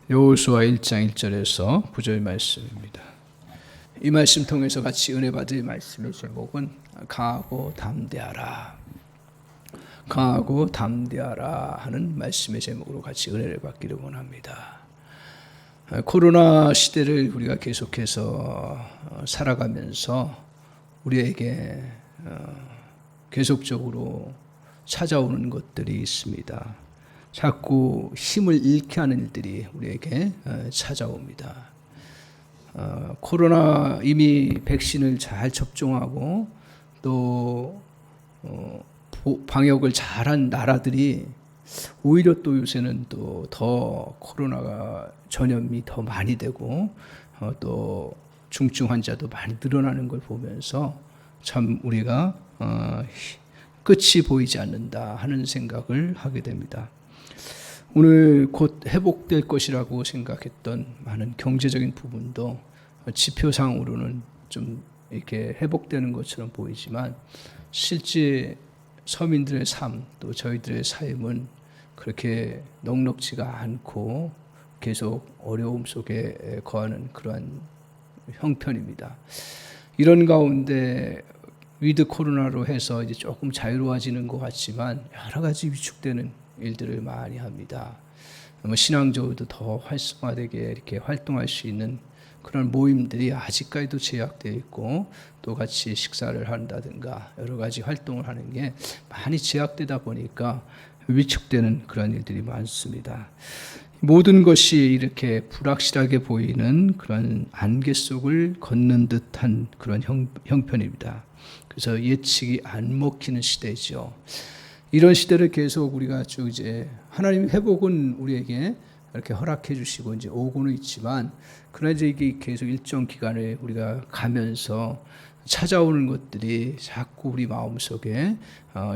여호수아 1장 1절에서 9절 말씀입니다. 이 말씀 통해서 같이 은혜 받을 말씀의 제목은 강하고 담대하라. 강하고 담대하라 하는 말씀의 제목으로 같이 은혜를 받기를 원합니다. 코로나 시대를 우리가 계속해서 살아가면서 우리에게 계속적으로 찾아오는 것들이 있습니다. 자꾸 힘을 잃게 하는 일들이 우리에게 찾아옵니다. 코로나 이미 백신을 잘 접종하고 또 방역을 잘한 나라들이 오히려 또 요새는 또 더 코로나가 전염이 더 많이 되고 또 중증 환자도 많이 늘어나는 걸 보면서 참 우리가 끝이 보이지 않는다 하는 생각을 하게 됩니다. 오늘 곧 회복될 것이라고 생각했던 많은 경제적인 부분도 지표상으로는 좀 이렇게 회복되는 것처럼 보이지만 실제 서민들의 삶, 또 저희들의 삶은 그렇게 넉넉지가 않고 계속 어려움 속에 거하는 그러한 형편입니다. 이런 가운데 위드 코로나로 해서 이제 조금 자유로워지는 것 같지만 여러 가지 위축되는 일들을 많이 합니다. 신앙적으로도 더 활성화되게 이렇게 활동할 수 있는 그런 모임들이 아직까지도 제약되어 있고 또 같이 식사를 한다든가 여러 가지 활동을 하는 게 많이 제약되다 보니까 위축되는 그런 일들이 많습니다. 모든 것이 이렇게 불확실하게 보이는 그런 안개 속을 걷는 듯한 그런 형편입니다. 그래서 예측이 안 먹히는 시대죠. 이런 시대를 계속 우리가 쭉 이제 하나님의 회복은 우리에게 이렇게 허락해 주시고 이제 오고는 있지만 그러나 이제 이게 계속 일정 기간을 우리가 가면서 찾아오는 것들이 자꾸 우리 마음속에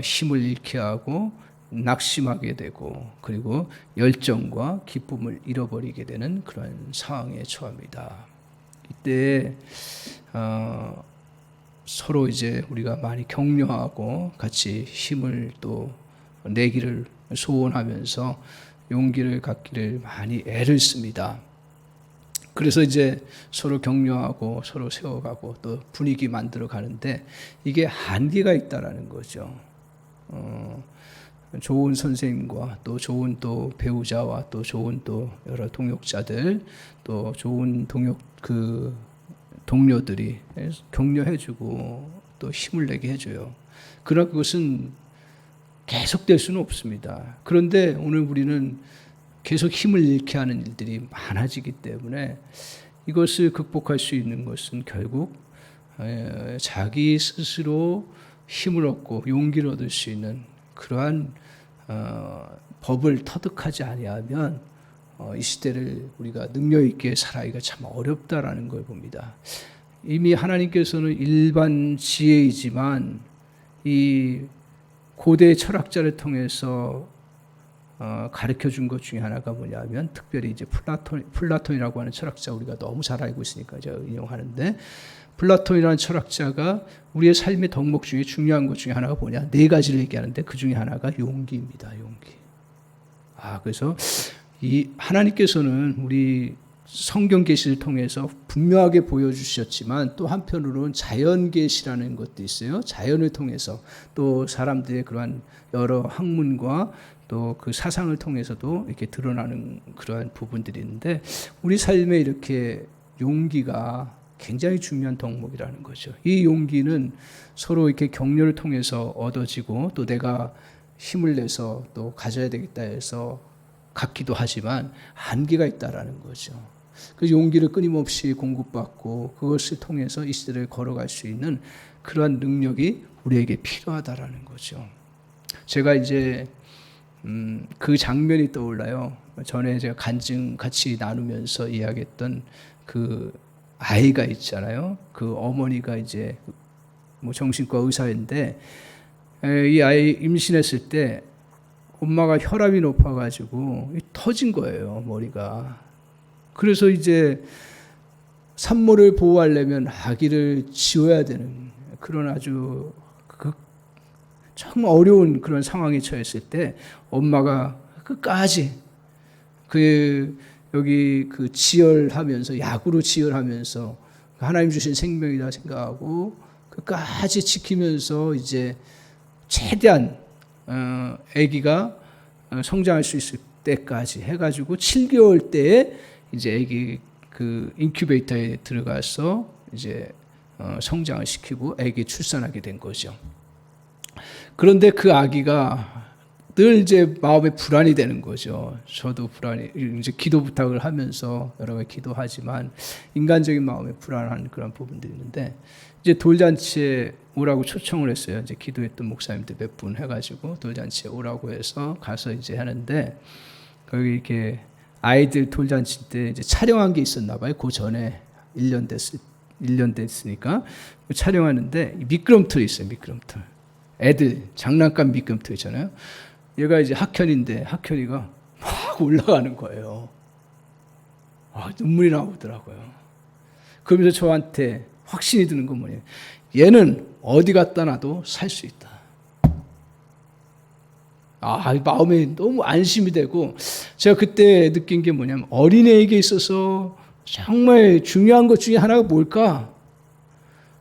힘을 잃게 하고 낙심하게 되고 그리고 열정과 기쁨을 잃어버리게 되는 그런 상황에 처합니다. 이때 서로 이제 우리가 많이 격려하고 같이 힘을 또 내기를 소원하면서 용기를 갖기를 많이 애를 씁니다. 그래서 이제 서로 격려하고 서로 세워가고 또 분위기 만들어 가는데 이게 한계가 있다라는 거죠. 좋은 선생님과 또 좋은 또 배우자와 또 좋은 또 여러 동역자들 또 좋은 동료들이 격려해주고 또 힘을 내게 해줘요. 그러나 그것은 계속될 수는 없습니다. 그런데 오늘 우리는 계속 힘을 잃게 하는 일들이 많아지기 때문에 이것을 극복할 수 있는 것은 결국 자기 스스로 힘을 얻고 용기를 얻을 수 있는 그러한 법을 터득하지 아니하면 이 시대를 우리가 능력 있게 살아가기가 참 어렵다라는 걸 봅니다. 이미 하나님께서는 일반 지혜이지만 이 고대 철학자를 통해서 가르쳐 준 것 중에 하나가 뭐냐면 특별히 이제 플라톤이라고 하는 철학자 우리가 너무 잘 알고 있으니까 제가 인용하는데 플라톤이라는 철학자가 우리의 삶의 덕목 중에 중요한 것 중에 하나가 뭐냐? 4가지를 얘기하는데 그 중에 하나가 용기입니다. 용기. 그래서 이 하나님께서는 우리 성경 계시를 통해서 분명하게 보여주셨지만 또 한편으로는 자연 계시라는 것도 있어요. 자연을 통해서 또 사람들의 그러한 여러 학문과 또 그 사상을 통해서도 이렇게 드러나는 그러한 부분들이 있는데 우리 삶에 이렇게 용기가 굉장히 중요한 덕목이라는 거죠. 이 용기는 서로 이렇게 격려를 통해서 얻어지고 또 내가 힘을 내서 또 가져야 되겠다 해서 갖기도 하지만 한계가 있다라는 거죠. 그 용기를 끊임없이 공급받고 그것을 통해서 이 시대를 걸어갈 수 있는 그러한 능력이 우리에게 필요하다라는 거죠. 제가 이제 그 장면이 떠올라요. 전에 제가 간증 같이 나누면서 이야기했던 그 아이가 있잖아요. 그 어머니가 이제 뭐 정신과 의사인데 이 아이 임신했을 때 엄마가 혈압이 높아가지고 터진 거예요, 머리가. 그래서 이제 산모를 보호하려면 아기를 지워야 되는 그런 아주 정말 어려운 그런 상황에 처했을 때 엄마가 끝까지 그 여기 그 지혈하면서 약으로 지혈하면서 하나님 주신 생명이다 생각하고 끝까지 지키면서 이제 최대한 아기가 성장할 수 있을 때까지 해가지고 7개월 때에 이제 아기 그 인큐베이터에 들어가서 이제 성장을 시키고 아기 출산하게 된 거죠. 그런데 그 아기가 늘 이제 마음에 불안이 되는 거죠. 저도 불안이, 이제 기도 부탁을 하면서 여러 가지 기도하지만 인간적인 마음에 불안한 그런 부분들이 있는데, 이제 돌잔치에 오라고 초청을 했어요. 이제 기도했던 목사님들 몇 분 해가지고 돌잔치에 오라고 해서 가서 이제 하는데, 거기 이렇게 아이들 돌잔치 때 이제 촬영한 게 있었나 봐요. 그 전에 1년 됐으니까 촬영하는데 미끄럼틀이 있어요. 미끄럼틀. 애들 장난감 미끄럼틀 있잖아요. 얘가 이제 학현인데 학현이가 막 올라가는 거예요. 눈물이 나오더라고요. 그러면서 저한테 확신이 드는 건 뭐냐면, 얘는 어디 갖다 놔도 살 수 있다. 마음에 너무 안심이 되고, 제가 그때 느낀 게 뭐냐면, 어린애에게 있어서 정말 중요한 것 중에 하나가 뭘까?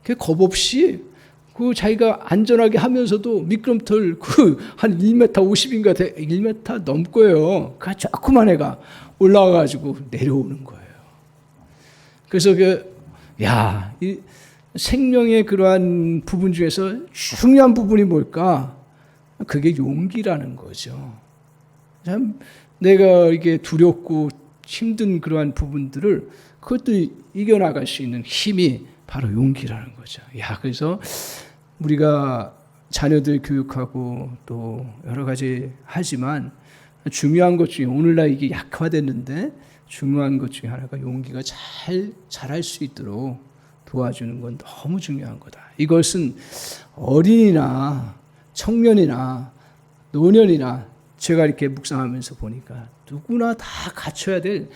그게 겁 없이 그 자기가 안전하게 하면서도 미끄럼틀 한 1m 50인가 1m 넘 거예요. 그 조그만 애가 올라와가지고 내려오는 거예요. 그래서 이 생명의 그러한 부분 중에서 중요한 부분이 뭘까? 그게 용기라는 거죠. 참 내가 이게 두렵고 힘든 그러한 부분들을 그것도 이겨나갈 수 있는 힘이 바로 용기라는 거죠. 그래서 우리가 자녀들 교육하고 또 여러 가지 하지만 중요한 것 중에, 오늘날 이게 약화됐는데 중요한 것 중에 하나가 용기가 잘 자랄 수 있도록 도와주는 건 너무 중요한 거다. 이것은 어린이나 청년이나 노년이나 제가 이렇게 묵상하면서 보니까 누구나 다 갖춰야 될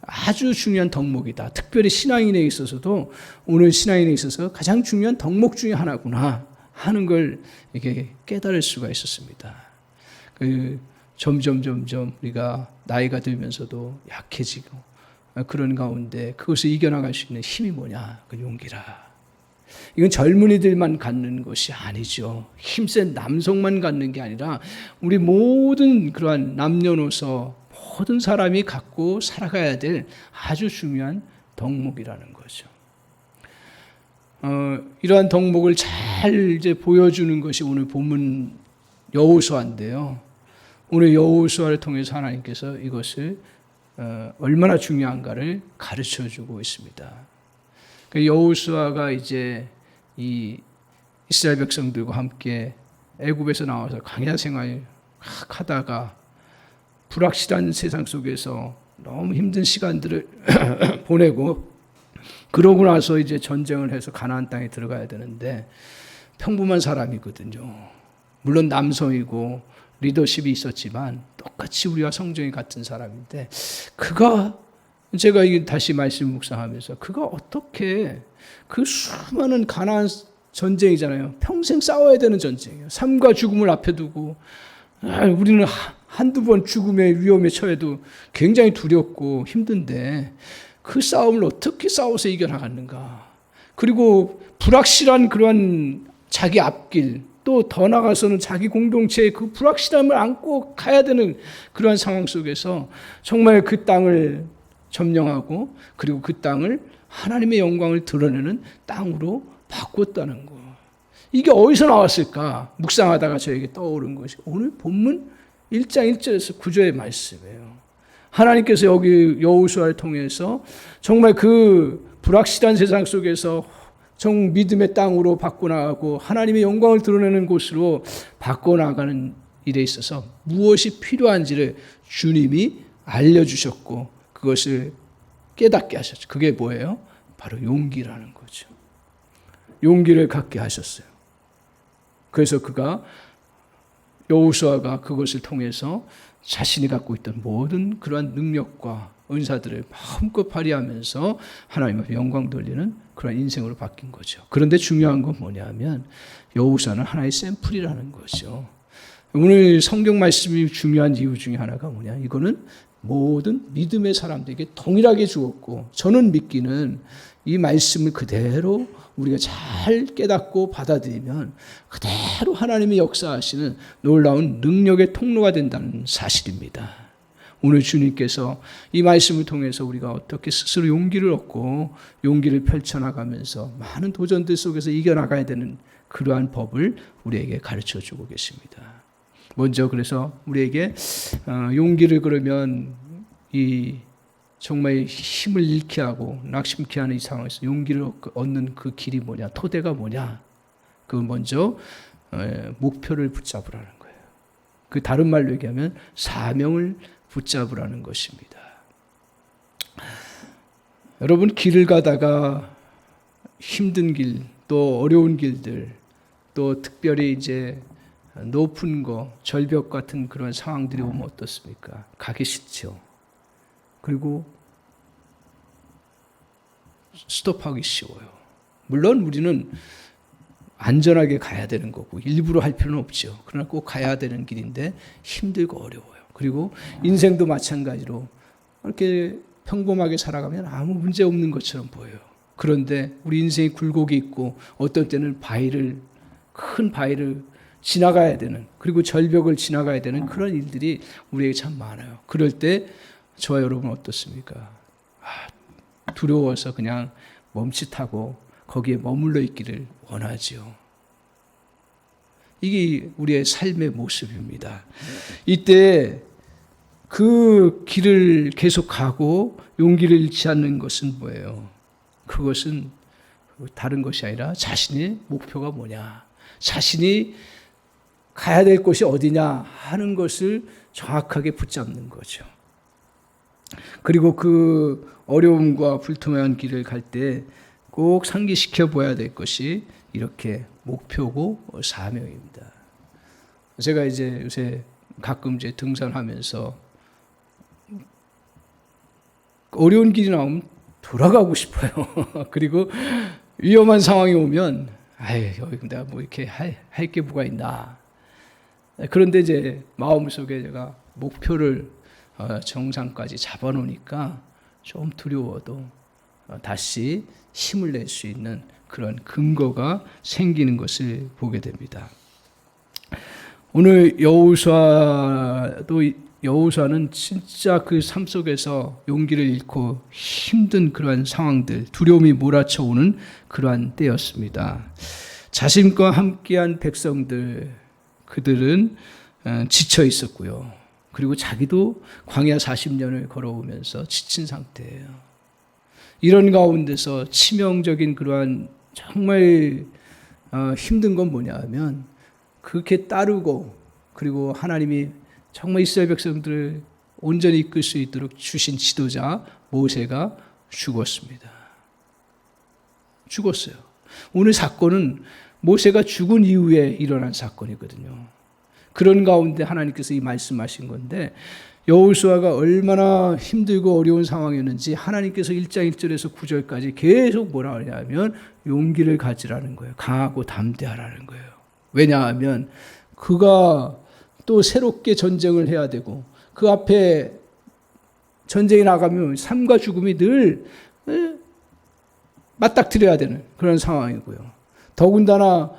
아주 중요한 덕목이다. 특별히 신앙인에 있어서도 오늘 신앙인에 있어서 가장 중요한 덕목 중에 하나구나 하는 걸 이렇게 깨달을 수가 있었습니다. 점점 우리가 나이가 들면서도 약해지고 그런 가운데 그것을 이겨나갈 수 있는 힘이 뭐냐? 그 용기라. 이건 젊은이들만 갖는 것이 아니죠. 힘센 남성만 갖는 게 아니라 우리 모든 그러한 남녀노소 모든 사람이 갖고 살아가야 될 아주 중요한 덕목이라는 거죠. 이러한 덕목을 잘 이제 보여주는 것이 오늘 본문 여호수아인데요. 오늘 여호수아를 통해서 하나님께서 이것을 얼마나 중요한가를 가르쳐주고 있습니다. 여호수아가 이제 이 이스라엘 백성들과 함께 애굽에서 나와서 광야 생활 하다가 불확실한 세상 속에서 너무 힘든 시간들을 보내고, 그러고 나서 이제 전쟁을 해서 가나안 땅에 들어가야 되는데 평범한 사람이거든요. 물론 남성이고 리더십이 있었지만 똑같이 우리와 성정이 같은 사람인데, 제가 이게 다시 말씀 묵상하면서 그가 어떻게 그 수많은 가나안 전쟁이잖아요. 평생 싸워야 되는 전쟁이에요. 삶과 죽음을 앞에 두고 우리는 한두 번 죽음의 위험에 처해도 굉장히 두렵고 힘든데 그 싸움을 어떻게 싸워서 이겨나갔는가. 그리고 불확실한 그러한 자기 앞길, 또 더 나가서는 자기 공동체의 그 불확실함을 안고 가야 되는 그러한 상황 속에서 정말 그 땅을 점령하고, 그리고 그 땅을 하나님의 영광을 드러내는 땅으로 바꿨다는 거. 이게 어디서 나왔을까? 묵상하다가 저에게 떠오른 것이 오늘 본문 1장 1절에서 9절의 말씀이에요. 하나님께서 여기 여호수아를 통해서 정말 그 불확실한 세상 속에서 정 믿음의 땅으로 바꿔나가고 하나님의 영광을 드러내는 곳으로 바꿔나가는 일에 있어서 무엇이 필요한지를 주님이 알려주셨고 그것을 깨닫게 하셨죠. 그게 뭐예요? 바로 용기라는 거죠. 용기를 갖게 하셨어요. 그래서 여호수아가 그것을 통해서 자신이 갖고 있던 모든 그러한 능력과 은사들을 마음껏 발휘하면서 하나님 앞에 영광 돌리는 그런 인생으로 바뀐 거죠. 그런데 중요한 건 뭐냐면 여호수아는 하나의 샘플이라는 거죠. 오늘 성경 말씀이 중요한 이유 중에 하나가 뭐냐? 이거는 모든 믿음의 사람들에게 동일하게 주었고, 저는 믿기는 이 말씀을 그대로 우리가 잘 깨닫고 받아들이면 그대로 하나님이 역사하시는 놀라운 능력의 통로가 된다는 사실입니다. 오늘 주님께서 이 말씀을 통해서 우리가 어떻게 스스로 용기를 얻고 용기를 펼쳐나가면서 많은 도전들 속에서 이겨나가야 되는 그러한 법을 우리에게 가르쳐주고 계십니다. 먼저 그래서 우리에게 용기를 그러면 이 정말 힘을 잃게 하고 낙심케 하는 이 상황에서 용기를 얻는 그 길이 뭐냐, 토대가 뭐냐, 그 먼저 목표를 붙잡으라는 거예요. 그 다른 말로 얘기하면 사명을 붙잡으라는 것입니다. 여러분, 길을 가다가 힘든 길, 또 어려운 길들, 또 특별히 이제 높은 거, 절벽 같은 그런 상황들이 오면 어떻습니까? 가기 싫죠. 그리고 스톱하기 쉬워요. 물론 우리는 안전하게 가야 되는 거고 일부러 할 필요는 없죠. 그러나 꼭 가야 되는 길인데 힘들고 어려워요. 그리고 인생도 마찬가지로 이렇게 평범하게 살아가면 아무 문제 없는 것처럼 보여요. 그런데 우리 인생이 굴곡이 있고 어떤 때는 큰 바위를 지나가야 되는, 그리고 절벽을 지나가야 되는 그런 일들이 우리에게 참 많아요. 그럴 때 저와 여러분 어떻습니까? 두려워서 그냥 멈칫하고 거기에 머물러 있기를 원하지요. 이게 우리의 삶의 모습입니다. 이때 그 길을 계속 가고 용기를 잃지 않는 것은 뭐예요? 그것은 다른 것이 아니라 자신의 목표가 뭐냐, 자신이 가야 될 곳이 어디냐 하는 것을 정확하게 붙잡는 거죠. 그리고 그 어려움과 불투명한 길을 갈 때 꼭 상기시켜 보아야 될 것이 이렇게 목표고 사명입니다. 제가 이제 요새 가끔 이제 등산하면서 어려운 길이 나오면 돌아가고 싶어요. 그리고 위험한 상황이 오면 여기 내가 뭐 이렇게 할 게 뭐가 있나. 그런데 이제 마음속에 제가 목표를 정상까지 잡아놓으니까 좀 두려워도 다시 힘을 낼 수 있는 그런 근거가 생기는 것을 보게 됩니다. 오늘 여호수아는 진짜 그 삶 속에서 용기를 잃고 힘든 그러한 상황들, 두려움이 몰아쳐오는 그러한 때였습니다. 자신과 함께한 백성들, 그들은 지쳐 있었고요. 그리고 자기도 광야 40년을 걸어오면서 지친 상태예요. 이런 가운데서 치명적인 그러한 정말 힘든 건 뭐냐 하면 그렇게 따르고 그리고 하나님이 정말 이스라엘 백성들을 온전히 이끌 수 있도록 주신 지도자 모세가 죽었습니다. 죽었어요. 오늘 사건은 모세가 죽은 이후에 일어난 사건이거든요. 그런 가운데 하나님께서 이 말씀하신 건데 여호수아가 얼마나 힘들고 어려운 상황이었는지 하나님께서 1장 1절에서 9절까지 계속 뭐라 하냐면 용기를 가지라는 거예요. 강하고 담대하라는 거예요. 왜냐하면 그가 또 새롭게 전쟁을 해야 되고 그 앞에 전쟁이 나가면 삶과 죽음이 늘 맞닥뜨려야 되는 그런 상황이고요. 더군다나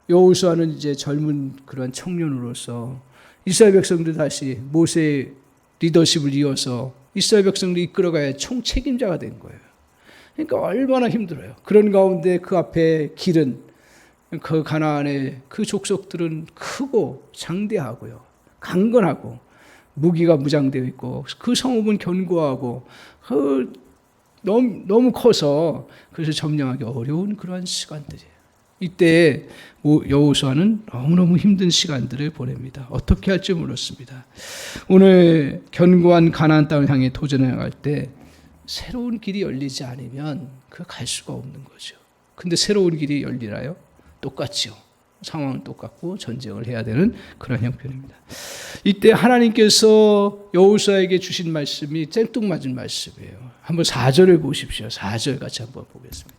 여호수아는 이제 젊은 그런 청년으로서 이스라엘 백성들 다시 모세의 리더십을 이어서 이스라엘 백성들을 이끌어가야 총책임자가 된 거예요. 그러니까 얼마나 힘들어요. 그런 가운데 그 앞에 길은, 그 가나안의 그 족속들은 크고 장대하고요, 강건하고 무기가 무장되어 있고 그 성읍은 견고하고 너무 커서 그래서 점령하기 어려운 그러한 시간들이에요. 이때 여호수아는 너무너무 힘든 시간들을 보냅니다. 어떻게 할지 모르겠습니다. 오늘 견고한 가나안 땅을 향해 도전해 나갈 때 새로운 길이 열리지 않으면 그 갈 수가 없는 거죠. 근데 새로운 길이 열리나요? 똑같죠. 상황은 똑같고 전쟁을 해야 되는 그런 형편입니다. 이때 하나님께서 여호수아에게 주신 말씀이 쨍뚱맞은 말씀이에요. 한번 4절을 보십시오. 4절 같이 한번 보겠습니다.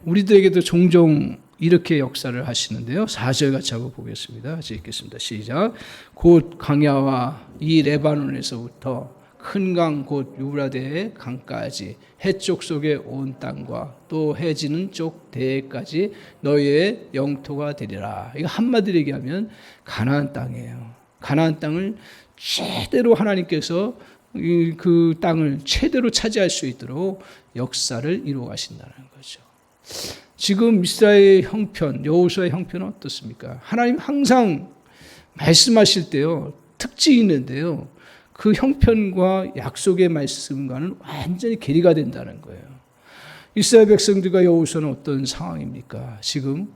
우리들에게도 종종 이렇게 역사를 하시는데요. 4절 같이 한번 보겠습니다. 같이 읽겠습니다. 시작. 곧 광야와 이 레바논에서부터 큰 강 곧 유브라데의 강까지 해쪽 속의 온 땅과 또 해지는 쪽 대해까지 너희의 영토가 되리라. 이거 한마디로 얘기하면 가나안 땅이에요. 가나안 땅을 최대로 하나님께서 그 땅을 최대로 차지할 수 있도록 역사를 이루어 가신다는 거죠. 지금 이스라엘의 형편, 여호수아의 형편은 어떻습니까? 하나님 항상 말씀하실 때요, 특징이 있는데요. 그 형편과 약속의 말씀과는 완전히 괴리가 된다는 거예요. 이스라엘 백성들과 여호수아는 어떤 상황입니까? 지금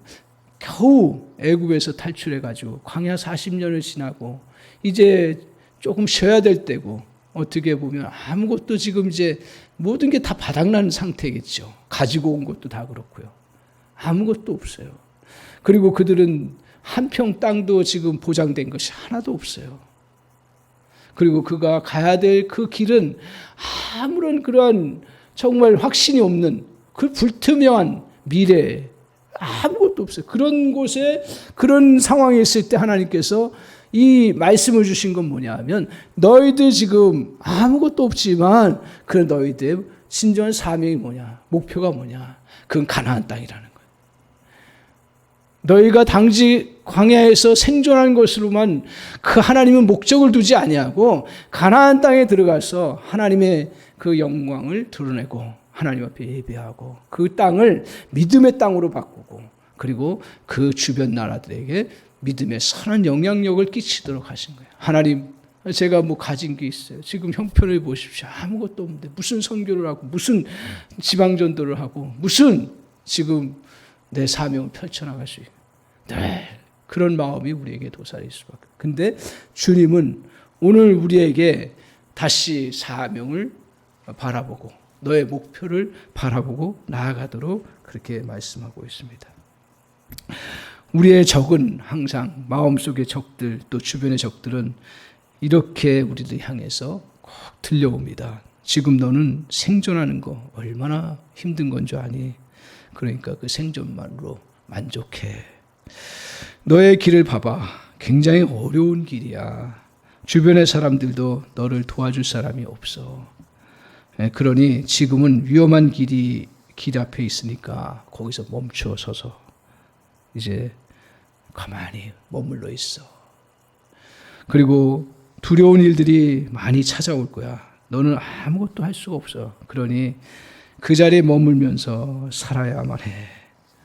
겨우 애굽에서 탈출해가지고 광야 40년을 지나고 이제 조금 쉬어야 될 때고, 어떻게 보면 아무것도 지금 이제 모든 게 다 바닥나는 상태겠죠. 가지고 온 것도 다 그렇고요. 아무것도 없어요. 그리고 그들은 한 평 땅도 지금 보장된 것이 하나도 없어요. 그리고 그가 가야 될 그 길은 아무런 그러한 정말 확신이 없는 그 불투명한 미래, 아무것도 없어요. 그런 곳에, 그런 상황에 있을 때 하나님께서 이 말씀을 주신 건 뭐냐 하면, 너희들 지금 아무것도 없지만 그 너희들의 진정한 사명이 뭐냐, 목표가 뭐냐, 그건 가나안 땅이라는 거예요. 너희가 당시 광야에서 생존한 것으로만 그 하나님은 목적을 두지 아니하고 가나안 땅에 들어가서 하나님의 그 영광을 드러내고 하나님 앞에 예배하고 그 땅을 믿음의 땅으로 바꾸고, 그리고 그 주변 나라들에게 믿음의 선한 영향력을 끼치도록 하신 거예요. 하나님, 제가 뭐 가진 게 있어요. 지금 형편을 보십시오. 아무것도 없는데 무슨 선교를 하고 무슨 지방전도를 하고 무슨 지금 내 사명을 펼쳐나갈 수 있고, 네, 그런 마음이 우리에게 도사릴 수밖에 없어요. 근데 주님은 오늘 우리에게 다시 사명을 바라보고 너의 목표를 바라보고 나아가도록 그렇게 말씀하고 있습니다. 우리의 적은 항상 마음속의 적들, 또 주변의 적들은 이렇게 우리를 향해서 꼭 들려옵니다. 지금 너는 생존하는 거 얼마나 힘든 건 줄 아니? 그러니까 그 생존만으로 만족해. 너의 길을 봐봐. 굉장히 어려운 길이야. 주변의 사람들도 너를 도와줄 사람이 없어. 그러니 지금은 위험한 길 앞에 있으니까 거기서 멈춰 서서 이제 가만히 머물러 있어. 그리고 두려운 일들이 많이 찾아올 거야. 너는 아무것도 할 수가 없어. 그러니 그 자리에 머물면서 살아야만 해.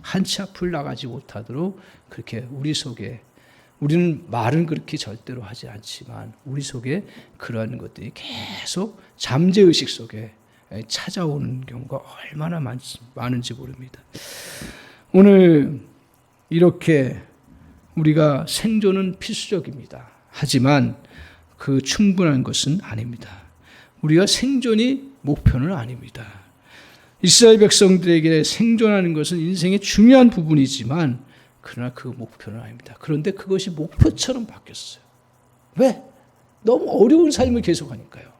한치 앞을 나가지 못하도록 그렇게 우리 속에, 우리는 말은 그렇게 절대로 하지 않지만 우리 속에 그러한 것들이 계속 잠재의식 속에 찾아오는 경우가 얼마나 많은지 모릅니다. 오늘 이렇게 우리가 생존은 필수적입니다. 하지만 그 충분한 것은 아닙니다. 우리가 생존이 목표는 아닙니다. 이스라엘 백성들에게 생존하는 것은 인생의 중요한 부분이지만 그러나 그 목표는 아닙니다. 그런데 그것이 목표처럼 바뀌었어요. 왜? 너무 어려운 삶을 계속하니까요.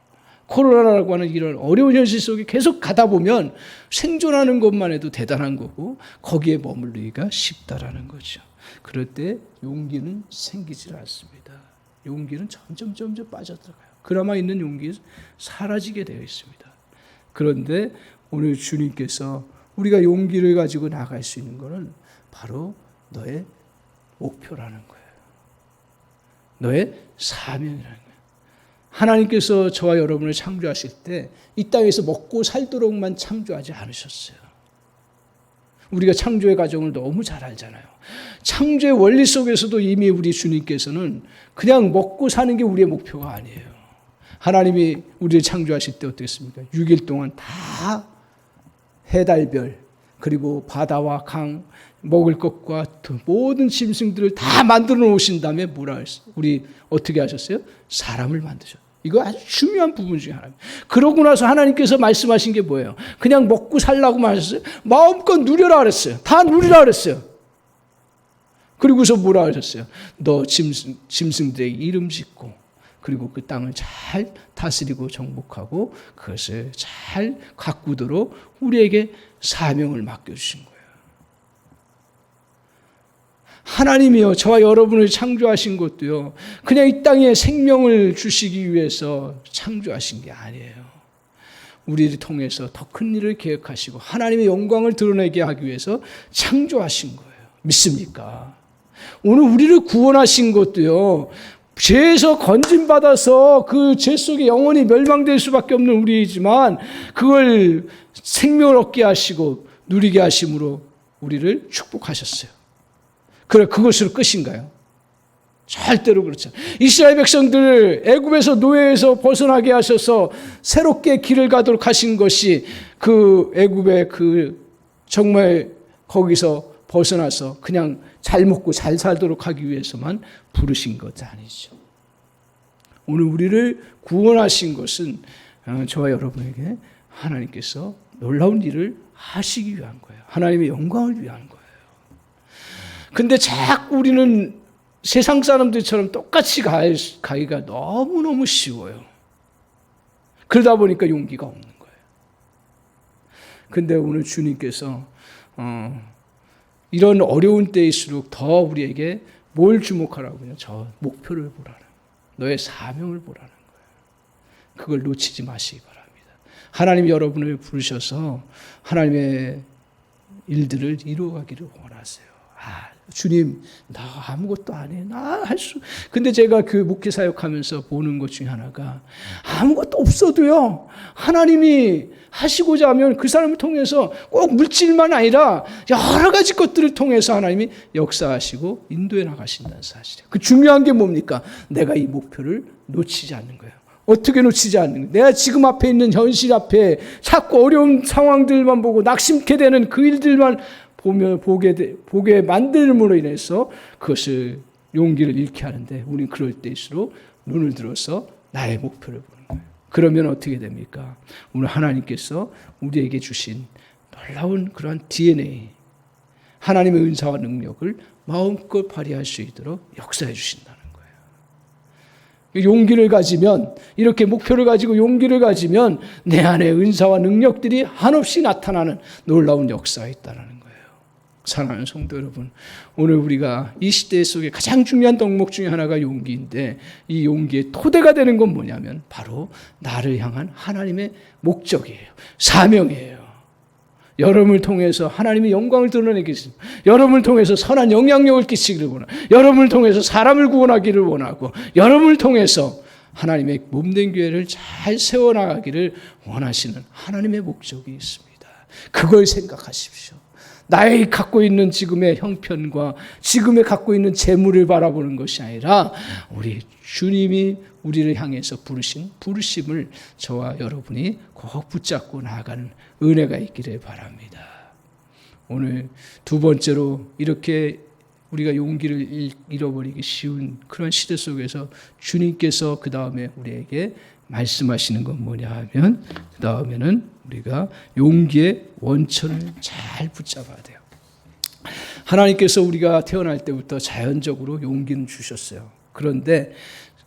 코로나라고 하는 이런 어려운 현실 속에 계속 가다 보면 생존하는 것만 해도 대단한 거고 거기에 머물르기가 쉽다라는 거죠. 그럴 때 용기는 생기질 않습니다. 용기는 점점 빠져들어가요. 그나마 있는 용기는 사라지게 되어 있습니다. 그런데 오늘 주님께서 우리가 용기를 가지고 나갈 수 있는 것은 바로 너의 목표라는 거예요. 너의 사명이라는 거예요. 하나님께서 저와 여러분을 창조하실 때 이 땅에서 먹고 살도록만 창조하지 않으셨어요. 우리가 창조의 과정을 너무 잘 알잖아요. 창조의 원리 속에서도 이미 우리 주님께서는 그냥 먹고 사는 게 우리의 목표가 아니에요. 하나님이 우리를 창조하실 때 어땠습니까? 6일 동안 다 해달별, 그리고 바다와 강, 먹을 것과 모든 짐승들을 다 만들어 놓으신 다음에 뭐라 했어요? 우리 어떻게 하셨어요? 사람을 만드셨어요. 이거 아주 중요한 부분 중에 하나입니다. 그러고 나서 하나님께서 말씀하신 게 뭐예요? 그냥 먹고 살라고만 하셨어요? 마음껏 누려라 그랬어요. 다 누리라 그랬어요. 그리고서 뭐라 하셨어요? 너 짐승들의 이름 짓고, 그리고 그 땅을 잘 다스리고 정복하고 그것을 잘 가꾸도록 우리에게 사명을 맡겨주신 거예요. 하나님이요, 저와 여러분을 창조하신 것도요, 그냥 이 땅에 생명을 주시기 위해서 창조하신 게 아니에요. 우리를 통해서 더 큰 일을 계획하시고 하나님의 영광을 드러내게 하기 위해서 창조하신 거예요. 믿습니까? 오늘 우리를 구원하신 것도요, 죄에서 건진받아서 그 죄 속에 영원히 멸망될 수밖에 없는 우리이지만 그걸 생명을 얻게 하시고 누리게 하심으로 우리를 축복하셨어요. 그래, 그것으로 끝인가요? 절대로 그렇죠. 이스라엘 백성들을 애굽에서 노예에서 벗어나게 하셔서 새롭게 길을 가도록 하신 것이 그 애굽의 그 정말 거기서 벗어나서 그냥 잘 먹고 잘 살도록 하기 위해서만 부르신 것 아니죠. 오늘 우리를 구원하신 것은 저와 여러분에게 하나님께서 놀라운 일을 하시기 위한 거예요. 하나님의 영광을 위한 거예요. 근데 자꾸 우리는 세상 사람들처럼 똑같이 가기가 너무너무 쉬워요. 그러다 보니까 용기가 없는 거예요. 근데 오늘 주님께서 이런 어려운 때일수록 더 우리에게 뭘 주목하라고요? 저 목표를 보라는 거예요. 너의 사명을 보라는 거예요. 그걸 놓치지 마시기 바랍니다. 하나님 여러분을 부르셔서 하나님의 일들을 이루어가기를 원하세요. 주님, 나 아무것도 안 해. 근데 제가 그 목회 사역하면서 보는 것 중에 하나가 아무것도 없어도요, 하나님이 하시고자 하면 그 사람을 통해서 꼭 물질만 아니라 여러 가지 것들을 통해서 하나님이 역사하시고 인도해 나가신다는 사실이에요. 그 중요한 게 뭡니까? 내가 이 목표를 놓치지 않는 거예요. 어떻게 놓치지 않는 거예요? 내가 지금 앞에 있는 현실 앞에 자꾸 어려운 상황들만 보고 낙심케 되는 그 일들만 보게 만들므로 인해서 그것을 용기를 잃게 하는데, 우리는 그럴 때일수록 눈을 들어서 나의 목표를 보는 거예요. 그러면 어떻게 됩니까? 오늘 하나님께서 우리에게 주신 놀라운 그런 DNA, 하나님의 은사와 능력을 마음껏 발휘할 수 있도록 역사해 주신다는 거예요. 용기를 가지면, 이렇게 목표를 가지고 용기를 가지면 내 안에 은사와 능력들이 한없이 나타나는 놀라운 역사가 있다는 거예요. 사랑하는 성도 여러분, 오늘 우리가 이 시대 속에 가장 중요한 덕목 중에 하나가 용기인데, 이 용기의 토대가 되는 건 뭐냐면 바로 나를 향한 하나님의 목적이에요. 사명이에요. 여러분을 통해서 하나님의 영광을 드러내겠습니다. 여러분을 통해서 선한 영향력을 끼치기를 원하고, 여러분을 통해서 사람을 구원하기를 원하고, 여러분을 통해서 하나님의 몸된 교회를 잘 세워나가기를 원하시는 하나님의 목적이 있습니다. 그걸 생각하십시오. 나의 갖고 있는 지금의 형편과 지금에 갖고 있는 재물을 바라보는 것이 아니라 우리 주님이 우리를 향해서 부르신 부르심을 저와 여러분이 꼭 붙잡고 나아가는 은혜가 있기를 바랍니다. 오늘 두 번째로, 이렇게 우리가 용기를 잃어버리기 쉬운 그런 시대 속에서 주님께서 그 다음에 우리에게 말씀하시는 건 뭐냐 하면, 그 다음에는 우리가 용기의 원천을 잘 붙잡아야 돼요. 하나님께서 우리가 태어날 때부터 자연적으로 용기는 주셨어요. 그런데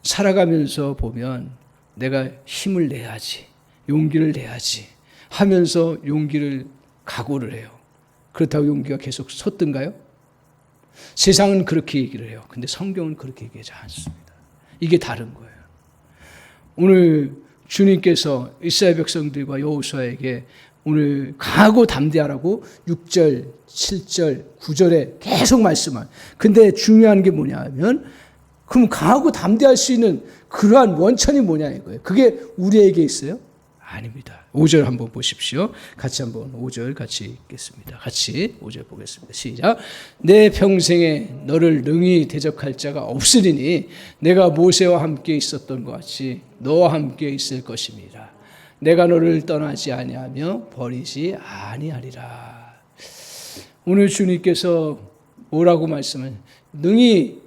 살아가면서 보면 내가 힘을 내야지, 용기를 내야지 하면서 용기를 각오를 해요. 그렇다고 용기가 계속 섰던가요? 세상은 그렇게 얘기를 해요. 근데 성경은 그렇게 얘기하지 않습니다. 이게 다른 거예요. 오늘 주님께서 이스라엘 백성들과 여호수아에게 오늘 강하고 담대하라고 6절, 7절, 9절에 계속 말씀한. 근데 중요한 게 뭐냐 하면, 그럼 강하고 담대할 수 있는 그러한 원천이 뭐냐 이거예요. 그게 우리에게 있어요? 아닙니다. 5절 한번 보십시오. 같이 한번 5절 같이 읽겠습니다. 같이 5절 보겠습니다. 시작. 내 평생에 너를 능히 대적할 자가 없으리니 내가 모세와 함께 있었던 것 같이 너와 함께 있을 것입니다. 내가 너를 떠나지 아니하며 버리지 아니하리라. 오늘 주님께서 뭐라고 말씀을, 능히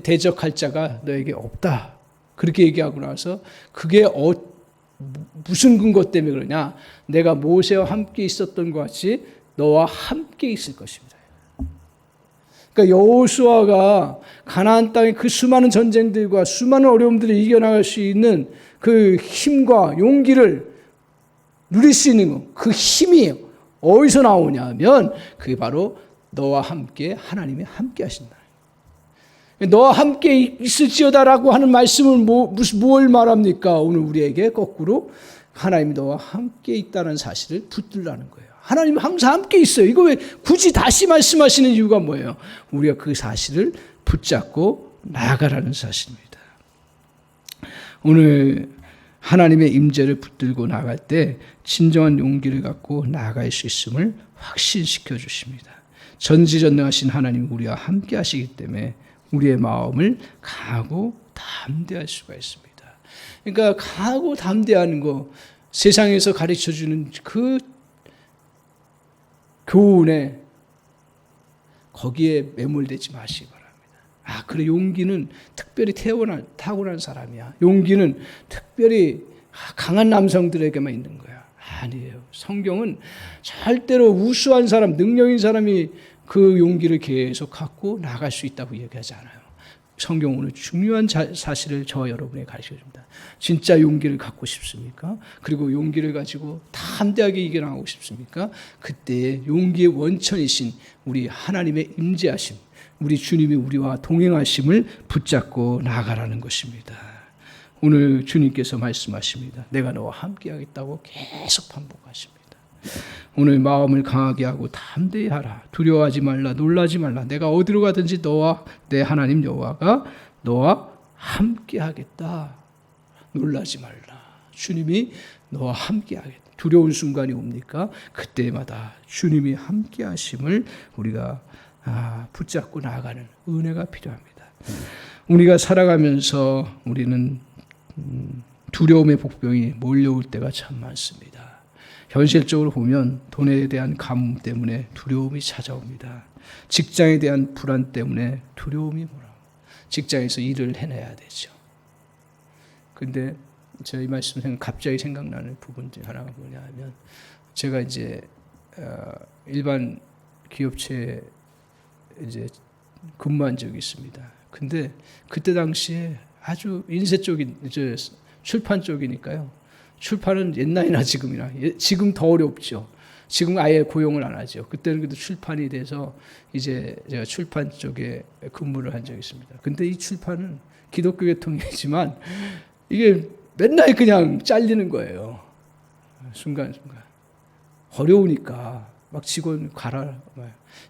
대적할 자가 너에게 없다. 그렇게 얘기하고 나서 그게 무슨 근거 때문에 그러냐? 내가 모세와 함께 있었던 것 같이 너와 함께 있을 것입니다. 그러니까 여호수아가 가나안 땅의 그 수많은 전쟁들과 수많은 어려움들을 이겨나갈 수 있는 그 힘과 용기를 누릴 수 있는 것, 그 힘이 어디서 나오냐 하면 그게 바로 너와 함께 하나님이 함께 하신다. 너와 함께 있을지어다라고 하는 말씀은 뭘 말합니까? 오늘 우리에게 거꾸로 하나님이 너와 함께 있다는 사실을 붙들라는 거예요. 하나님 항상 함께 있어요. 이거 왜 굳이 다시 말씀하시는 이유가 뭐예요? 우리가 그 사실을 붙잡고 나아가라는 사실입니다. 오늘 하나님의 임재를 붙들고 나갈 때 진정한 용기를 갖고 나아갈 수 있음을 확신시켜 주십니다. 전지전능하신 하나님 우리와 함께 하시기 때문에 우리의 마음을 강하고 담대할 수가 있습니다. 그러니까 강하고 담대하는 거, 세상에서 가르쳐주는 그 교훈에 거기에 매몰되지 마시기 바랍니다. 그래, 용기는 특별히 타고난 사람이야. 용기는 특별히 강한 남성들에게만 있는 거야. 아니에요. 성경은 절대로 우수한 사람, 능력인 사람이 그 용기를 계속 갖고 나갈 수 있다고 얘기하지 않아요. 성경은 오늘 중요한 사실을 저와 여러분에게 가르쳐줍니다. 진짜 용기를 갖고 싶습니까? 그리고 용기를 가지고 담대하게 이겨나가고 싶습니까? 그때 용기의 원천이신 우리 하나님의 임재하심, 우리 주님이 우리와 동행하심을 붙잡고 나아가라는 것입니다. 오늘 주님께서 말씀하십니다. 내가 너와 함께하겠다고 계속 반복하십니다. 오늘 마음을 강하게 하고 담대히 하라. 두려워하지 말라. 놀라지 말라. 내가 어디로 가든지 너와 내 하나님 여호와가 너와 함께하겠다. 놀라지 말라. 주님이 너와 함께하겠다. 두려운 순간이 옵니까? 그때마다 주님이 함께하심을 우리가 붙잡고 나아가는 은혜가 필요합니다. 우리가 살아가면서 우리는 두려움의 복병이 몰려올 때가 참 많습니다. 현실적으로 보면 돈에 대한 가뭄 때문에 두려움이 찾아옵니다. 직장에 대한 불안 때문에 두려움이 직장에서 일을 해내야 되죠. 근데 저희 말씀 갑자기 생각나는 부분 중 하나가 뭐냐 하면, 제가 이제 일반 기업체에 이제 근무한 적이 있습니다. 근데 그때 당시에 아주 인쇄 쪽인, 출판 쪽이니까요. 출판은 옛날이나 지금이나, 지금 더 어렵죠. 지금 아예 고용을 안 하죠. 그때는 그래도 출판이 돼서 이제 제가 출판 쪽에 근무를 한 적이 있습니다. 근데 이 출판은 기독교 계통이지만 이게 맨날 그냥 잘리는 거예요. 순간순간. 어려우니까 막 직원 가라.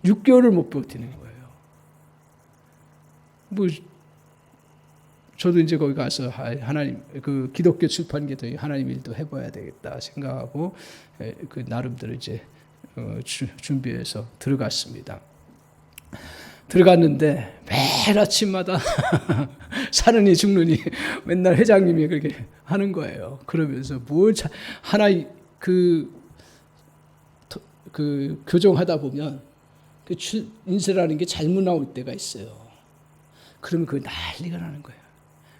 6개월을 못 버티는 거예요. 저도 이제 거기 가서 하나님, 그 기독교 출판계도 하나님 일도 해봐야 되겠다 생각하고 그 나름대로 이제 준비해서 들어갔습니다. 들어갔는데 매일 아침마다 사느니 죽느니 맨날 회장님이 그렇게 하는 거예요. 그러면서 하나 그 교정하다 보면 그 인쇄라는 게 잘못 나올 때가 있어요. 그러면 그 난리가 나는 거예요.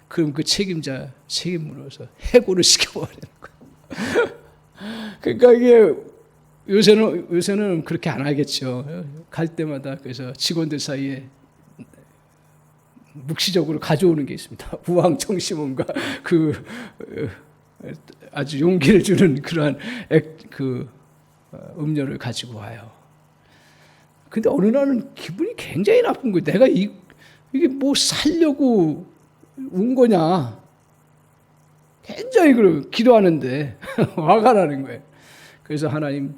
그럼 그 책임으로서 해고를 시켜버리는 거예요. 그러니까 이게 요새는 그렇게 안 하겠죠. 갈 때마다 그래서 직원들 사이에 묵시적으로 가져오는 게 있습니다. 우황청심원과 그 아주 용기를 주는 그러한 음료를 가지고 와요. 근데 어느 날은 기분이 굉장히 나쁜 거예요. 내가 이게 뭐 살려고 온 거냐. 굉장히 기도하는데 화가 나는 거예요. 그래서 하나님,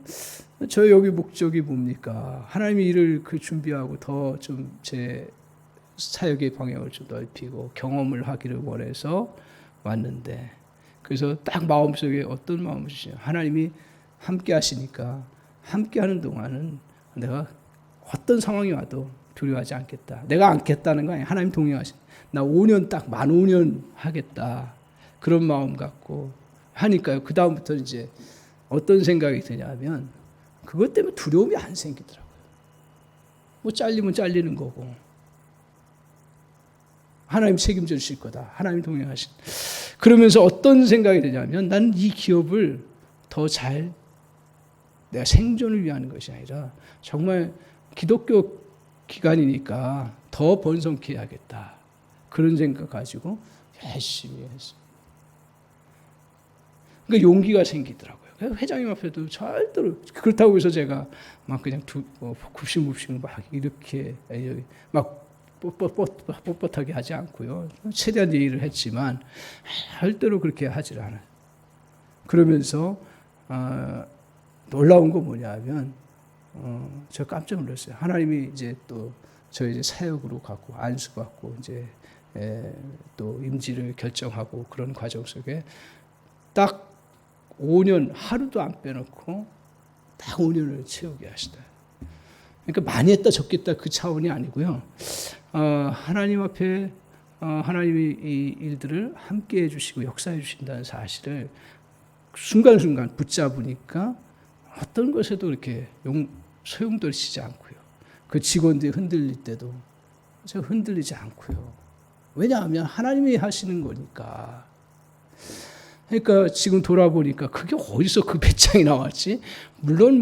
저 여기 목적이 뭡니까? 하나님이 일을 준비하고 더 좀 제 사역의 방향을 좀 넓히고 경험을 하기를 원해서 왔는데, 그래서 딱 마음속에 어떤 마음을 주시냐. 하나님이 함께 하시니까 함께 하는 동안은 내가 어떤 상황이 와도 두려워하지 않겠다. 내가 않겠다는 거 아니야. 하나님 동행하신. 나 5년 딱 만 5년 하겠다. 그런 마음 갖고 하니까요. 그 다음부터 이제 어떤 생각이 드냐면, 그것 때문에 두려움이 안 생기더라고요. 뭐 잘리면 잘리는 거고, 하나님 책임져 주실 거다. 하나님 동행하신. 그러면서 어떤 생각이 드냐면, 나는 이 기업을 더 잘, 내가 생존을 위한 것이 아니라 정말 기독교 기관이니까 더 번성케 해야겠다. 그런 생각 가지고 열심히 했어요. 그러니까 용기가 생기더라고요. 회장님 앞에도 절대로, 그렇다고 해서 제가 막 그냥 굽신굽신 막 이렇게 막 뻣뻣하게 하지 않고요. 최대한 예의를 했지만 절대로 그렇게 하질 않아요. 그러면서 놀라운 거 뭐냐면 제가 깜짝 놀랐어요. 하나님이 이제 또 저 이제 사역으로 가고 안수 받고 이제 또 임지를 결정하고 그런 과정 속에 딱 5년 하루도 안 빼놓고 딱 5년을 채우게 하시다. 그러니까 많이 했다 적겠다 그 차원이 아니고요. 하나님 앞에 하나님이 이 일들을 함께 해주시고 역사해 주신다는 사실을 순간순간 붙잡으니까 어떤 것에도 이렇게 소용돌이치지 않고요. 그 직원들이 흔들릴 때도 제가 흔들리지 않고요. 왜냐하면 하나님이 하시는 거니까. 그러니까 지금 돌아보니까 그게 어디서 그 배짱이 나왔지? 물론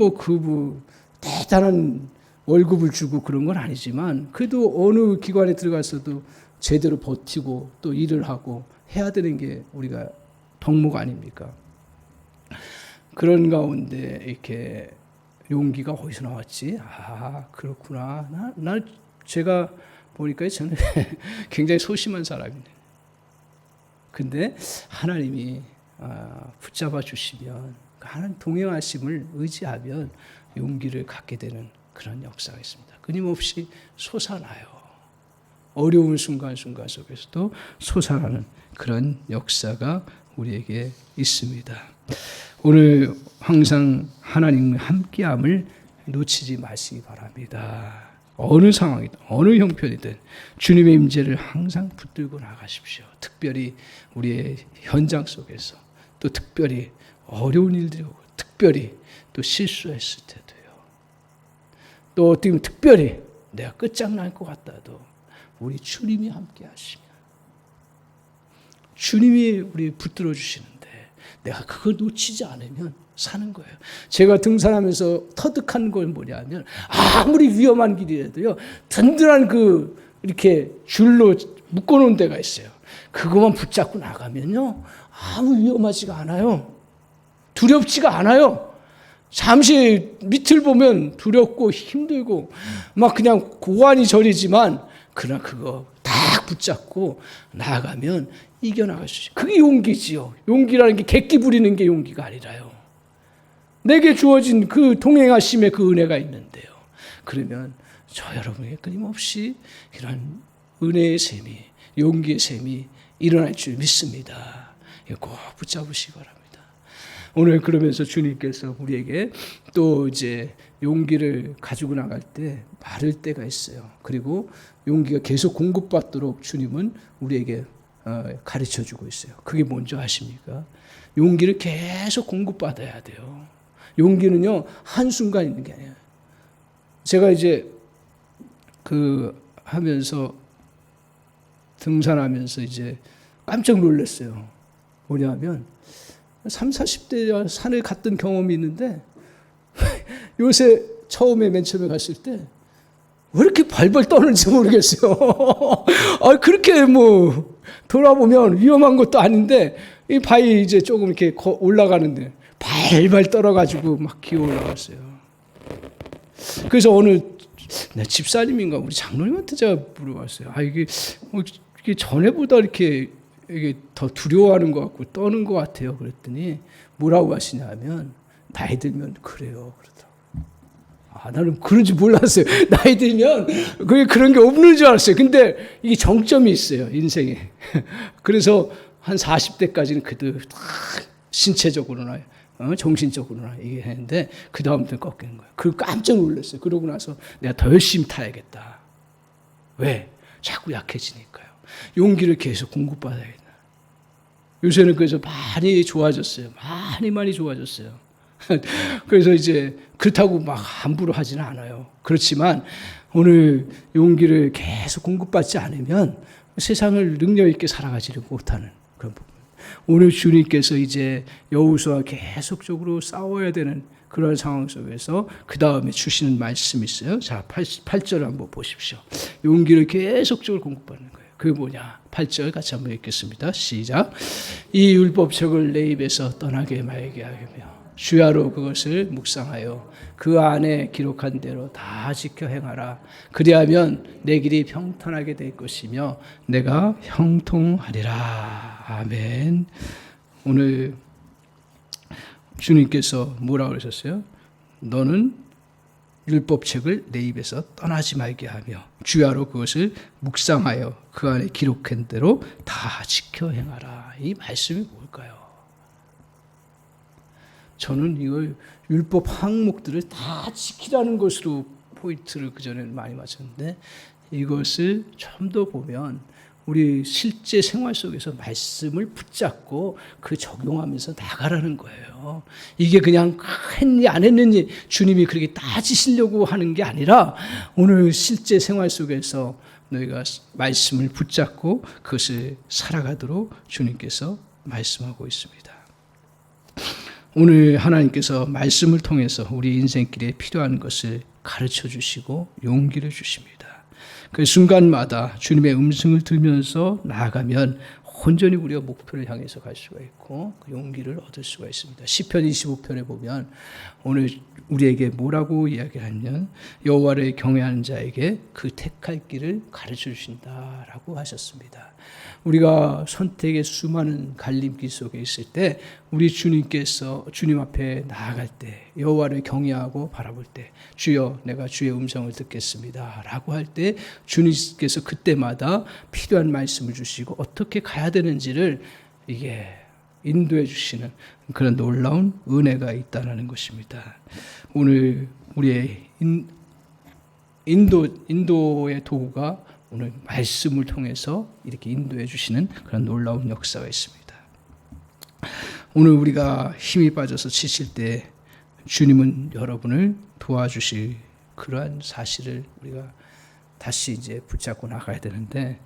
대단한 월급을 주고 그런 건 아니지만 그래도 어느 기관에 들어가서도 제대로 버티고 또 일을 하고 해야 되는 게 우리가 덕목 아닙니까? 그런 가운데 이렇게 용기가 어디서 나왔지? 그렇구나. 제가 보니까 저는 굉장히 소심한 사람이네. 근데 하나님이 붙잡아 주시면 하나님 동행하심을 의지하면 용기를 갖게 되는 그런 역사가 있습니다. 끊임없이 솟아나요. 어려운 순간순간 속에서도 솟아나는 그런 역사가 우리에게 있습니다. 오늘 항상 하나님과 함께함을 놓치지 마시기 바랍니다. 어느 상황이든 어느 형편이든 주님의 임재를 항상 붙들고 나가십시오. 특별히 우리의 현장 속에서 또 특별히 어려운 일들이 오고 특별히 또 실수했을 때도요. 또 어떻게 보면 특별히 내가 끝장날 것 같다도 우리 주님이 함께 하시면 주님이 우리 붙들어 주시는데 내가 그걸 놓치지 않으면 사는 거예요. 제가 등산하면서 터득한 건 뭐냐면 아무리 위험한 길이라도요 든든한 이렇게 줄로 묶어놓은 데가 있어요. 그것만 붙잡고 나가면요 아무 위험하지가 않아요. 두렵지가 않아요. 잠시 밑을 보면 두렵고 힘들고 막 그냥 고환이 저리지만 그러나 그거 딱 붙잡고 나아가면 이겨나갈 수 있어요. 그게 용기지요. 용기라는 게 객기 부리는 게 용기가 아니라요. 내게 주어진 그 동행하심의 그 은혜가 있는데요. 그러면 저 여러분에게 끊임없이 이런 은혜의 셈이 용기의 셈이 일어날 줄 믿습니다. 꼭 붙잡으시기 바랍니다. 오늘 그러면서 주님께서 우리에게 또 이제 용기를 가지고 나갈 때 마를 때가 있어요. 그리고 용기가 계속 공급받도록 주님은 우리에게 가르쳐주고 있어요. 그게 뭔지 아십니까? 용기를 계속 공급받아야 돼요. 용기는요 한순간 있는 게 아니에요. 제가 이제 하면서 등산하면서 이제 깜짝 놀랐어요. 뭐냐면 30, 40대 산에 갔던 경험이 있는데 요새 맨 처음에 갔을 때 왜 이렇게 발발 떠는지 모르겠어요. 그렇게 돌아보면 위험한 것도 아닌데 이 바위 이제 조금 이렇게 올라가는데 발발 떨어가지고 막 기어 올라갔어요. 그래서 오늘 집사님인가 우리 장로님한테 제가 물어봤어요. 이게 전에보다 이게 더 두려워하는 것 같고 떠는 것 같아요. 그랬더니 뭐라고 하시냐면 나이 들면 그래요. 그러더라고요. 나는 그런 줄 몰랐어요. 나이 들면 그런 게 없는 줄 알았어요. 근데 이게 정점이 있어요. 인생에. 그래서 한 40대까지는 그래도 신체적으로나 정신적으로나 이게 했는데 그 다음부터 꺾이는 거예요. 그리고 깜짝 놀랐어요. 그러고 나서 내가 더 열심히 타야겠다. 왜? 자꾸 약해지니까요. 용기를 계속 공급받아야겠다. 요새는 그래서 많이 좋아졌어요. 많이 좋아졌어요. 그래서 이제 그렇다고 막 함부로 하지는 않아요. 그렇지만 오늘 용기를 계속 공급받지 않으면 세상을 능력 있게 살아가지를 못하는 그런 부분. 오늘 주님께서 이제 여호수아와 계속적으로 싸워야 되는 그런 상황 속에서 그 다음에 주시는 말씀이 있어요. 자, 8절 한번 보십시오. 용기를 계속적으로 공급받는 거예요. 그게 뭐냐? 8절 같이 한번 읽겠습니다. 시작. 이 율법책을 내 입에서 떠나게 말게 하며 주야로 그것을 묵상하여 그 안에 기록한 대로 다 지켜 행하라. 그리하면 내 길이 평탄하게 될 것이며 내가 형통하리라. 아멘. 오늘 주님께서 뭐라고 그러셨어요? 너는 율법책을 내 입에서 떠나지 말게 하며 주야로 그것을 묵상하여 그 안에 기록한 대로 다 지켜 행하라. 이 말씀이 뭘까요? 저는 이걸 율법 항목들을 다 지키라는 것으로 포인트를 그전에는 많이 맞췄는데 이것을 좀 더 보면 우리 실제 생활 속에서 말씀을 붙잡고 그 적용하면서 나가라는 거예요. 이게 그냥 했니 안 했는지 주님이 그렇게 따지시려고 하는 게 아니라 오늘 실제 생활 속에서 너희가 말씀을 붙잡고 그것을 살아가도록 주님께서 말씀하고 있습니다. 오늘 하나님께서 말씀을 통해서 우리 인생길에 필요한 것을 가르쳐 주시고 용기를 주십니다. 그 순간마다 주님의 음성을 들으면서 나아가면 온전히 우리가 목표를 향해서 갈 수가 있고 그 용기를 얻을 수가 있습니다. 시편 25편에 보면 오늘 우리에게 뭐라고 이야기를 하면 여호와를 경외하는 자에게 그 택할 길을 가르쳐 주신다라고 하셨습니다. 우리가 선택의 수많은 갈림길 속에 있을 때 우리 주님께서 주님 앞에 나아갈 때 여호와를 경외하고 바라볼 때 주여 내가 주의 음성을 듣겠습니다 라고 할 때 주님께서 그때마다 필요한 말씀을 주시고 어떻게 가야 되는지를 이게 인도해 주시는 그런 놀라운 은혜가 있다는 것입니다. 오늘 우리의 인도의 도구가 오늘 말씀을 통해서 이렇게 인도해 주시는 그런 놀라운 역사가 있습니다. 오늘 우리가 힘이 빠져서 지칠 때 주님은 여러분을 도와주실 그러한 사실을 우리가 다시 이제 붙잡고 나가야 되는데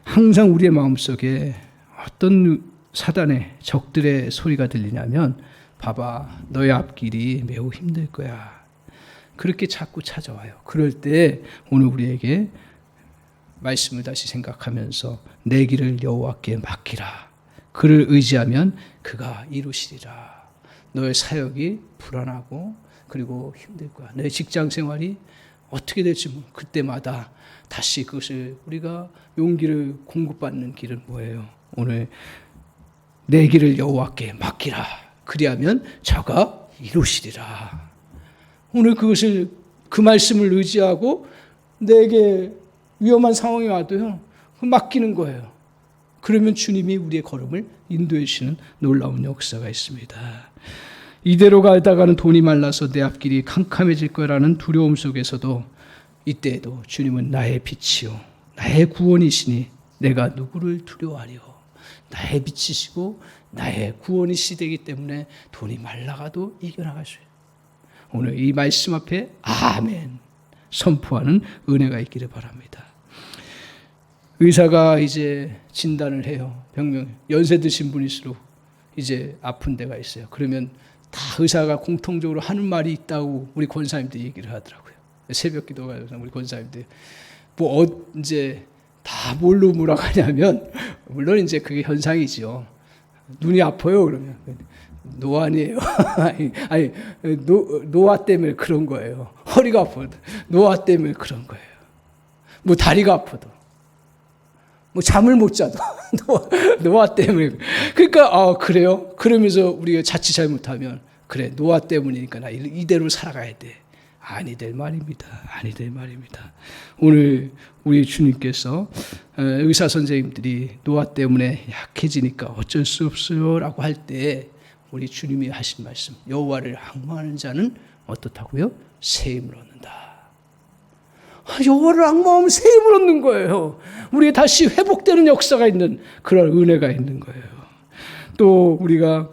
항상 우리의 마음속에 어떤 사단의 적들의 소리가 들리냐면 봐봐 너의 앞길이 매우 힘들 거야. 그렇게 자꾸 찾아와요. 그럴 때 오늘 우리에게 말씀을 다시 생각하면서 내 길을 여호와께 맡기라. 그를 의지하면 그가 이루시리라. 너의 사역이 불안하고 그리고 힘들 거야. 너의 직장 생활이 어떻게 될지 그때마다 다시 그것을 우리가 용기를 공급받는 길은 뭐예요? 오늘 내 길을 여호와께 맡기라. 그리하면 저가 이루시리라. 오늘 그것을 그 말씀을 의지하고 내게 위험한 상황이 와도요, 맡기는 거예요. 그러면 주님이 우리의 걸음을 인도해 주시는 놀라운 역사가 있습니다. 이대로 가다가는 돈이 말라서 내 앞길이 캄캄해질 거라는 두려움 속에서도 이때에도 주님은 나의 빛이요 나의 구원이시니 내가 누구를 두려워하리요. 나의 빛이시고 나의 구원이시되기 때문에 돈이 말라가도 이겨나갈 수 있어요. 오늘 이 말씀 앞에 아멘 선포하는 은혜가 있기를 바랍니다. 의사가 이제 진단을 해요. 병명 연세 드신 분일수록 이제 아픈 데가 있어요. 그러면 다 의사가 공통적으로 하는 말이 있다고 우리 권사님들이 얘기를 하더라고요. 새벽 기도가 우리 권사님들 이제 다 뭘로 몰아가냐면 물론 이제 그게 현상이죠. 눈이 아파요 그러면 노안이에요. 아니 노화 때문에 그런 거예요. 허리가 아파도 노화 때문에 그런 거예요. 뭐 다리가 아파도 뭐 잠을 못 자도 노화 때문에. 그러니까 그래요. 그러면서 우리가 자칫 잘못하면 그래 노화 때문이니까 나 이대로 살아가야 돼. 아니 될 말입니다. 아니 될 말입니다. 오늘 우리 주님께서 의사 선생님들이 노화 때문에 약해지니까 어쩔 수 없어요라고 할 때 우리 주님이 하신 말씀 여호와를 앙망하는 자는 어떻다고요? 새 힘을 얻는다. 여호와를 앙망하면 새 힘을 얻는 거예요. 우리가 다시 회복되는 역사가 있는 그런 은혜가 있는 거예요. 또 우리가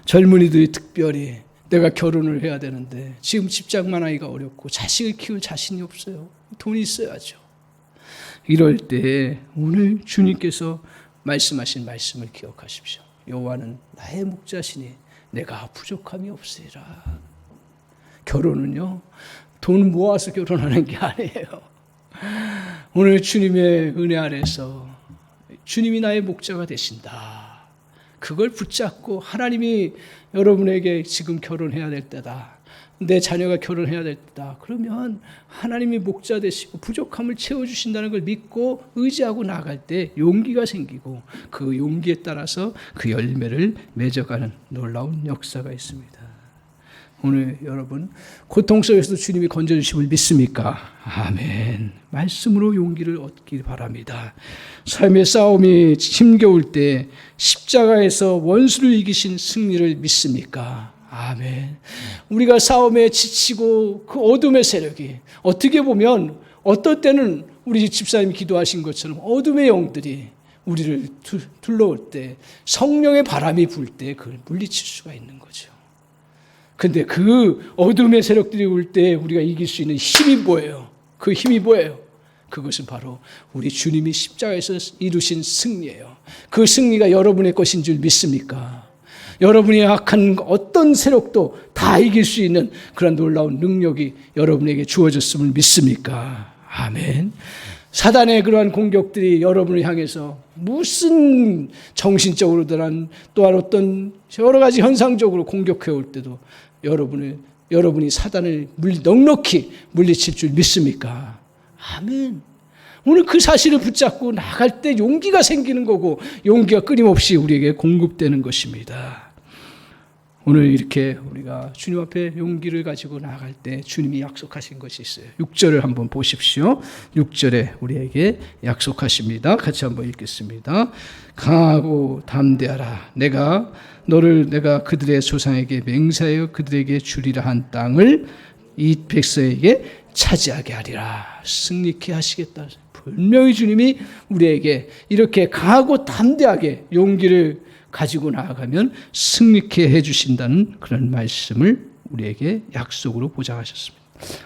젊은이들이 특별히 내가 결혼을 해야 되는데 지금 직장만 하기가 어렵고 자식을 키울 자신이 없어요. 돈이 있어야죠. 이럴 때 오늘 주님께서 말씀하신 말씀을 기억하십시오. 여호와는 나의 목자시니 내가 부족함이 없으리라. 결혼은요 돈 모아서 결혼하는 게 아니에요. 오늘 주님의 은혜 아래서 주님이 나의 목자가 되신다. 그걸 붙잡고 하나님이 여러분에게 지금 결혼해야 될 때다. 내 자녀가 결혼해야 될 때다. 그러면 하나님이 목자 되시고 부족함을 채워주신다는 걸 믿고 의지하고 나갈 때 용기가 생기고 그 용기에 따라서 그 열매를 맺어가는 놀라운 역사가 있습니다. 오늘 여러분 고통 속에서도 주님이 건져주심을 믿습니까? 아멘. 말씀으로 용기를 얻길 바랍니다. 삶의 싸움이 힘겨울 때 십자가에서 원수를 이기신 승리를 믿습니까? 아멘. 우리가 싸움에 지치고 그 어둠의 세력이 어떻게 보면 어떨 때는 우리 집사님이 기도하신 것처럼 어둠의 영들이 우리를 둘러올 때 성령의 바람이 불 때 그걸 물리칠 수가 있는 거죠. 근데 그 어둠의 세력들이 올 때 우리가 이길 수 있는 힘이 뭐예요? 그 힘이 뭐예요? 그것은 바로 우리 주님이 십자가에서 이루신 승리예요. 그 승리가 여러분의 것인 줄 믿습니까? 여러분이 악한 어떤 세력도 다 이길 수 있는 그런 놀라운 능력이 여러분에게 주어졌음을 믿습니까? 아멘. 사단의 그러한 공격들이 여러분을 향해서 무슨 정신적으로든 또한 어떤 여러 가지 현상적으로 공격해 올 때도 여러분이 사단을 넉넉히 물리칠 줄 믿습니까? 아멘. 오늘 그 사실을 붙잡고 나갈 때 용기가 생기는 거고 용기가 끊임없이 우리에게 공급되는 것입니다. 오늘 이렇게 우리가 주님 앞에 용기를 가지고 나갈 때 주님이 약속하신 것이 있어요. 6절을 한번 보십시오. 6절에 우리에게 약속하십니다. 같이 한번 읽겠습니다. 강하고 담대하라. 내가 그들의 조상에게 맹세하여 그들에게 주리라 한 땅을 이 백성에게 차지하게 하리라. 승리케 하시겠다. 분명히 주님이 우리에게 이렇게 강하고 담대하게 용기를 가지고 나아가면 승리케 해주신다는 그런 말씀을 우리에게 약속으로 보장하셨습니다.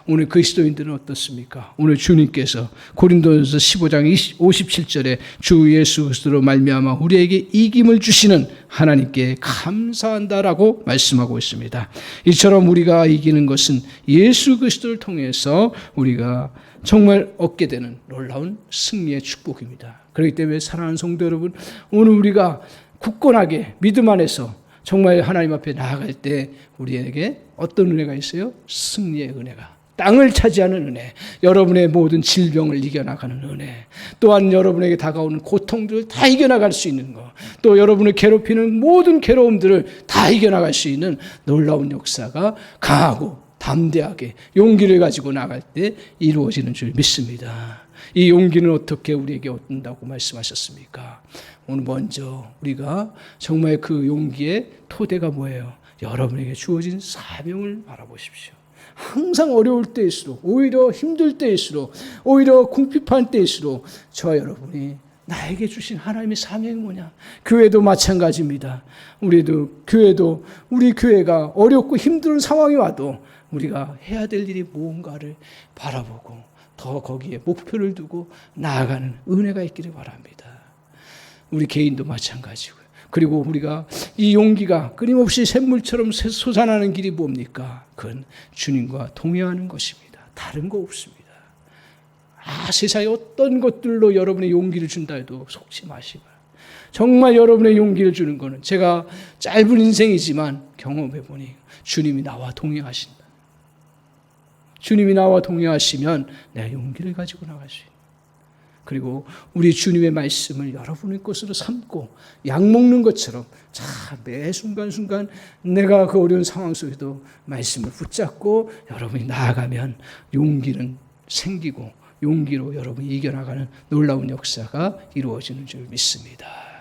오늘 그리스도인들은 어떻습니까? 오늘 주님께서 고린도전서 15장 57절에 주 예수 그리스도로 말미암아 우리에게 이김을 주시는 하나님께 감사한다라고 말씀하고 있습니다. 이처럼 우리가 이기는 것은 예수 그리스도를 통해서 우리가 정말 얻게 되는 놀라운 승리의 축복입니다. 그렇기 때문에 사랑하는 성도 여러분, 오늘 우리가 굳건하게 믿음 안에서 정말 하나님 앞에 나아갈 때 우리에게 어떤 은혜가 있어요? 승리의 은혜가. 땅을 차지하는 은혜, 여러분의 모든 질병을 이겨나가는 은혜, 또한 여러분에게 다가오는 고통들을 다 이겨나갈 수 있는 것, 또 여러분을 괴롭히는 모든 괴로움들을 다 이겨나갈 수 있는 놀라운 역사가 강하고 담대하게 용기를 가지고 나갈 때 이루어지는 줄 믿습니다. 이 용기는 어떻게 우리에게 얻는다고 말씀하셨습니까? 오늘 먼저 우리가 정말 그 용기의 토대가 뭐예요? 여러분에게 주어진 사명을 바라보십시오. 항상 어려울 때일수록, 오히려 힘들 때일수록, 오히려 궁핍한 때일수록 저와 여러분이 나에게 주신 하나님의 사명이 뭐냐? 교회도 마찬가지입니다. 우리 교회가 어렵고 힘든 상황이 와도 우리가 해야 될 일이 무언가를 바라보고 더 거기에 목표를 두고 나아가는 은혜가 있기를 바랍니다. 우리 개인도 마찬가지고요. 그리고 우리가 이 용기가 끊임없이 샘물처럼 솟아나는 길이 뭡니까? 그건 주님과 동행하는 것입니다. 다른 거 없습니다. 세상에 어떤 것들로 여러분의 용기를 준다 해도 속지 마시고, 정말 여러분의 용기를 주는 것은 제가 짧은 인생이지만 경험해보니 주님이 나와 동행하신다. 주님이 나와 동행하시면 내가 용기를 가지고 나갈 수 있다. 그리고 우리 주님의 말씀을 여러분의 것으로 삼고 약 먹는 것처럼 매 순간순간 내가 그 어려운 상황 속에도 말씀을 붙잡고 여러분이 나아가면 용기는 생기고 용기로 여러분이 이겨나가는 놀라운 역사가 이루어지는 줄 믿습니다.